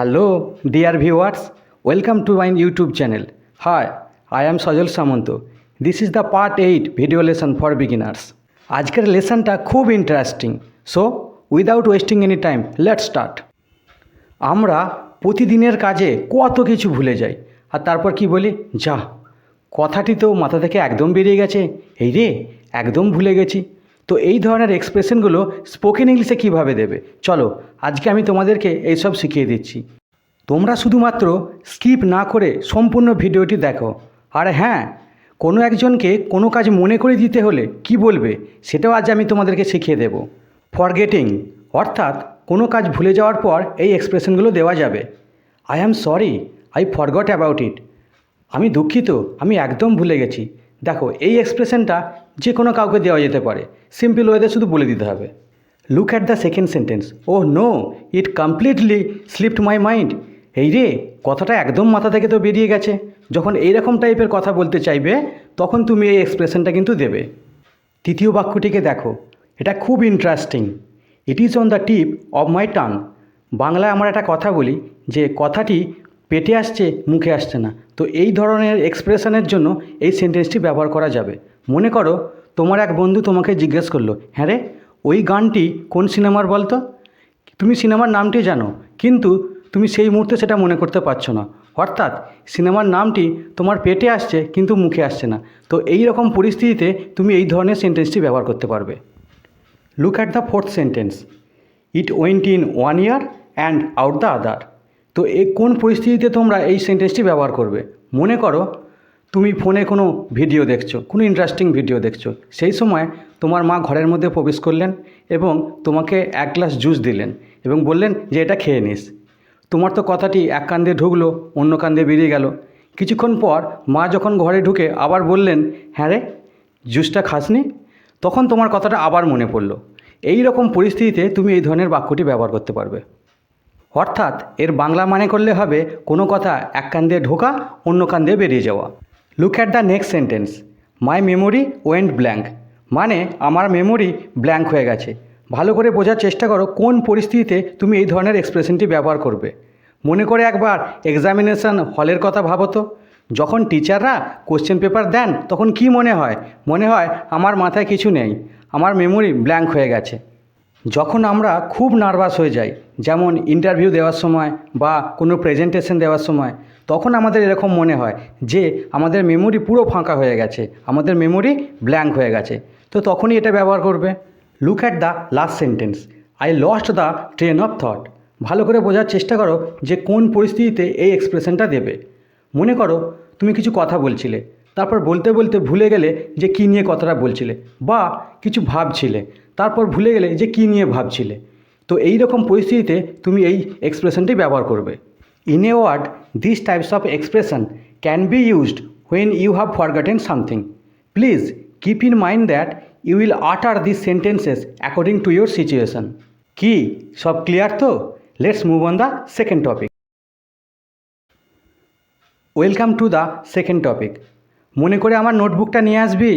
Hello, dear viewers. Welcome to my YouTube channel. Hi, I am Sajal Samanto. This is the part 8 video lesson for beginners. আজকের লেসনটা খুব interesting. So without wasting any time let's start. আমরা প্রতিদিনের কাজে কত কিছু ভুলে যাই, আর তারপর কি বলি, যা কথাটি তো মাথা থেকে একদম বেরিয়ে গেছে, এই রে একদম ভুলে গেছি। তো এই ধরনের এক্সপ্রেশনগুলো স্পোকেন ইংলিশে কীভাবে দেবে, চলো আজকে আমি তোমাদেরকে এইসব শিখিয়ে দিচ্ছি। তোমরা শুধুমাত্র স্কিপ না করে সম্পূর্ণ ভিডিওটি দেখো। আর হ্যাঁ, কোনো একজনকে কোনো কাজ মনে করে দিতে হলে কি বলবে সেটাও আজ আমি তোমাদেরকে শিখিয়ে দেব। ফরগেটিং অর্থাৎ কোনো কাজ ভুলে যাওয়ার পর এই এক্সপ্রেশনগুলো দেওয়া যাবে। I am sorry, I forgot about it. আমি দুঃখিত, আমি একদম ভুলে গেছি। দেখো, এই এক্সপ্রেশনটা যে কোনো কাউকে দেওয়া যেতে পারে, সিম্পল ওয়েতে শুধু বলে দিতে হবে। Look at the second sentence. Oh no, it completely slipped my mind. এই রে কথাটা একদম মাথা থেকে তো বেরিয়ে গেছে। যখন এইরকম টাইপের কথা বলতে চাইবে তখন তুমি এই এক্সপ্রেশনটা কিন্তু দেবে। তৃতীয় বাক্যটিকে দেখো, এটা খুব interesting. It is on the tip of my tongue. বাংলায় আমরা একটা কথা বলি যে কথাটি পেটে আসছে মুখে আসছে না। তো এই ধরনের এক্সপ্রেশনের জন্য এই সেন্টেন্সটি ব্যবহার করা যাবে। মনে করো তোমার এক বন্ধু তোমাকে জিজ্ঞেস করলো, হ্যাঁ রে ওই গানটি কোন সিনেমার বলতো। তুমি সিনেমার নামটি জানো, কিন্তু তুমি সেই মুহূর্তে সেটা মনে করতে পারছো না। অর্থাৎ সিনেমার নামটি তোমার পেটে আসছে কিন্তু মুখে আসছে না। তো এই রকম পরিস্থিতিতে তুমি এই ধরনের সেন্টেন্সটি ব্যবহার করতে পারবে। Look at the fourth sentence. It went in one year and out the other. তো এই কোন পরিস্থিতিতে তোমরা এই সেন্টেন্সটি ব্যবহার করবে। মনে করো তুমি ফোনে কোনো ভিডিও দেখছো, কোনো ইন্টারেস্টিং ভিডিও দেখছো। সেই সময় তোমার মা ঘরের মধ্যে প্রবেশ করলেন এবং তোমাকে এক গ্লাস জুস দিলেন এবং বললেন যে এটা খেয়ে নিস। তোমার তো কথাটি এক কান দিয়ে ঢুকলো, অন্য কান দিয়ে বেরিয়ে গেল। কিছুক্ষণ পর মা যখন ঘরে ঢুকে আবার বললেন, হ্যাঁ রে জুসটা খাসনি, তখন তোমার কথাটা আবার মনে পড়লো। এই রকম পরিস্থিতিতে তুমি এই ধরনের বাক্যটি ব্যবহার করতে পারবে। অর্থাৎ এর বাংলা মানে করলে হবে কোনো কথা এক কান দিয়ে ঢোকা, অন্য কান দিয়ে বেরিয়ে যাওয়া। Look at the next sentence. My memory went blank. মানে আমার মেমোরি ব্ল্যাঙ্ক হয়ে গেছে। ভালো করে বোঝার চেষ্টা করো কোন পরিস্থিতিতে তুমি এই ধরনের এক্সপ্রেশনটি ব্যবহার করবে। মনে করে একবার এক্সামিনেশন হলের কথা ভাবো তো। যখন টিচাররা কোশ্চেন পেপার দেন তখন কি মনে হয়? মনে হয় আমার মাথায় কিছু নেই, আমার মেমোরি ব্ল্যাঙ্ক হয়ে গেছে। যখন আমরা খুব নার্ভাস হয়ে যাই, যেমন ইন্টারভিউ দেওয়ার সময় বা কোনো প্রেজেন্টেশন দেওয়ার সময়, তখন আমাদের এরকম মনে হয় যে আমাদের মেমোরি পুরো ফাঁকা হয়ে গেছে, আমাদের মেমোরি ব্ল্যাঙ্ক হয়ে গেছে। তো তখনই এটা ব্যবহার করবে। Look at the last sentence. I lost the train of thought. ভালো করে বোঝার চেষ্টা করো যে কোন পরিস্থিতিতে এই এক্সপ্রেশনটা দেবে। মনে করো তুমি কিছু কথা বলছিলে, তারপর বলতে বলতে ভুলে গেলে যে কী নিয়ে কথাটা বলছিলে, বা কিছু ভাবছিলে তারপর ভুলে গেলে যে কী নিয়ে ভাবছিলে। তো এই রকম পরিস্থিতিতে তুমি এই এক্সপ্রেশনটি ব্যবহার করবে। In a word, this types of expression can be used when you have forgotten something. Please keep in mind that you will utter this sentences according to your situation. কি সব ক্লিয়ার তো? Let's move on the second topic. Welcome to the second topic. মনে করে আমার নোটবুকটা নিয়ে আসবি,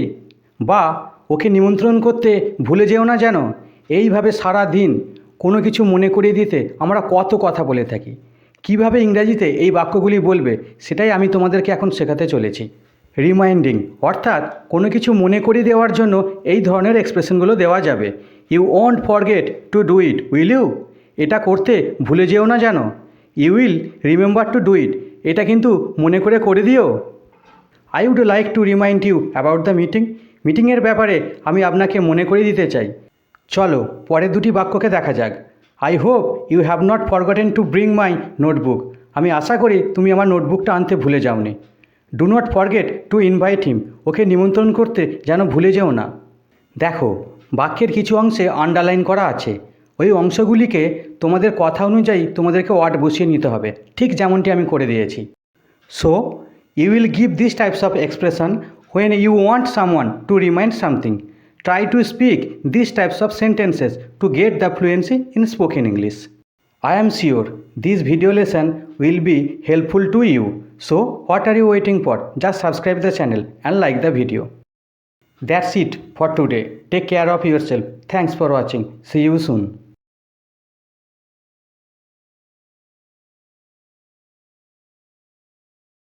বা ওকে নিমন্ত্রণ করতে ভুলে যেও না যেন। এইভাবে সারা দিন কোনো কিছু মনে করিয়ে দিতে আমরা কত কথা বলে থাকি। কিভাবে ইংরাজিতে এই বাক্যগুলি বলবে সেটাই আমি তোমাদেরকে এখন শেখাতে চলেছি। রিমাইন্ডিং অর্থাৎ কোনো কিছু মনে করিয়ে দেওয়ার জন্য এই ধরনের এক্সপ্রেশনগুলো দেওয়া যাবে। You won't forget to do it, will you? এটা করতে ভুলে যেও না যেন। You will remember to do it. এটা কিন্তু মনে করে দিও। I would like to remind you about the meeting. মিটিংয়ের ব্যাপারে আমি আপনাকে মনে করিয়ে দিতে চাই। চলো পরের দুটি বাক্যকে দেখা যাক। I hope you have not forgotten to bring my notebook. আমি আশা করি তুমি আমার নোটবুকটা আনতে ভুলে যাওনি। Do not forget to invite him. ওকে নিমন্ত্রণ করতে যেন ভুলে যেও না। দেখো বাক্যের কিছু অংশে আন্ডারলাইন করা আছে। ওই অংশগুলিকে তোমাদের কথা অনুযায়ী তোমাদেরকে ওয়ার্ড বসিয়ে নিতে হবে, ঠিক যেমনটি আমি করে দিয়েছি। So you will give these types of expression when you want someone to remind something. Try to speak these types of sentences to get the fluency in spoken English. I am sure this video lesson will be helpful to you. So what are you waiting for? Just subscribe the channel and like the video. That's it for today. Take care of yourself. Thanks for watching. See you soon.